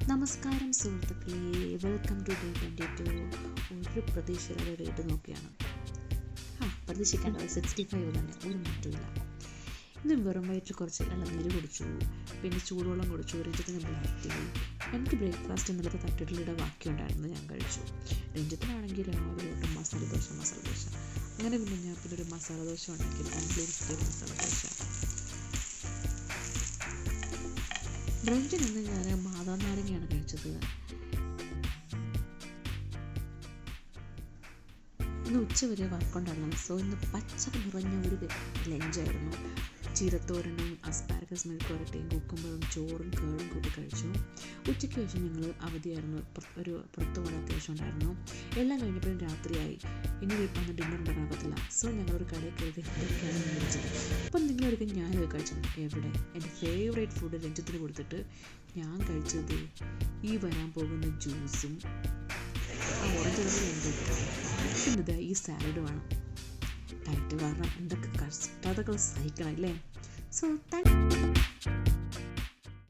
നമസ്കാരം സുഹൃത്തുക്കളെ, welcome to day 22. ഒരു പ്രതീക്ഷയില്ലാതെ റേറ്റ് നോക്കിയാണ്. പ്രതീക്ഷിക്കേണ്ട 65 തന്നെ, ഒരു മാറ്റമില്ല. ഇന്ന് വെറും വയറ്റിൽ കുറച്ച് ഇളനീര് കുടിച്ചു, പിന്നെ ചൂടുവെള്ളം കുടിച്ചു, രഞ്ജിത്തിന് ബ്ലാക്ക് ടീ. എനിക്ക് ബ്രേക്ക്ഫാസ്റ്റ് ഇന്നലത്തെ തട്ടിടലിയുടെ ബാക്കിയുണ്ടായിരുന്നു, ഞാൻ കഴിച്ചു. രഞ്ജിത്തിനാണെങ്കിൽ രാവിലെ തൊട്ട് മസാല ദോശ. അങ്ങനെ പിന്നെ ഞാൻ പിന്നെ ഒരു മസാല ദോശ ഉണ്ടാക്കി, കംപ്ലീറ്റ് മസാല ദോശ. ബ്രഞ്ചിൽ നിന്ന് ഞാൻ മാതാനാരങ്ങയാണ് കഴിച്ചത്. ഇന്ന് ഉച്ചവരെ വർക്കുണ്ടായിരുന്നു. സോ ഇന്ന് പച്ച നിറഞ്ഞ ഒരു ലഞ്ചായിരുന്നു. ചീരത്തോരനും അസ്പാരഗസ് മെഴുക്ക് വരട്ടിയും കുക്കുമ്പറും ചോറും കേടും കൂട്ടി കഴിച്ചു. ഉച്ചയ്ക്ക് ശേഷം ഞങ്ങൾ അവധിയായിരുന്നു, ഒരു പുറത്തു പോകാൻ അത്യാവശ്യം ഉണ്ടായിരുന്നു. എല്ലാം കഴിഞ്ഞപ്പോഴും രാത്രിയായി. ഇനി വന്ന് ഡിന്നർ ഉണ്ടാക്കാൻ പറ്റില്ല. സോ ഞങ്ങളൊരു കടയിൽ കയറി ഇതൊക്കെയാണ് മേടിച്ചത്. അപ്പം നിങ്ങളൊരിക്കലും ഞാനത് കഴിച്ചു. എവിടെ എൻ്റെ ഫേവറേറ്റ് ഫുഡ് രഞ്ജിത്തിന് കൊടുത്തിട്ട് ഞാൻ കഴിച്ചത് ഈ വരാൻ പോകുന്ന ജ്യൂസും ഓറഞ്ച് കളറുണ്ട്. പിന്നത് ഈ സാലഡ് വേണം. ഡയറ്റ് കാരണം എന്തൊക്കെ കഷ്ടതകൾ സഹിക്കണം അല്ലേ. So thank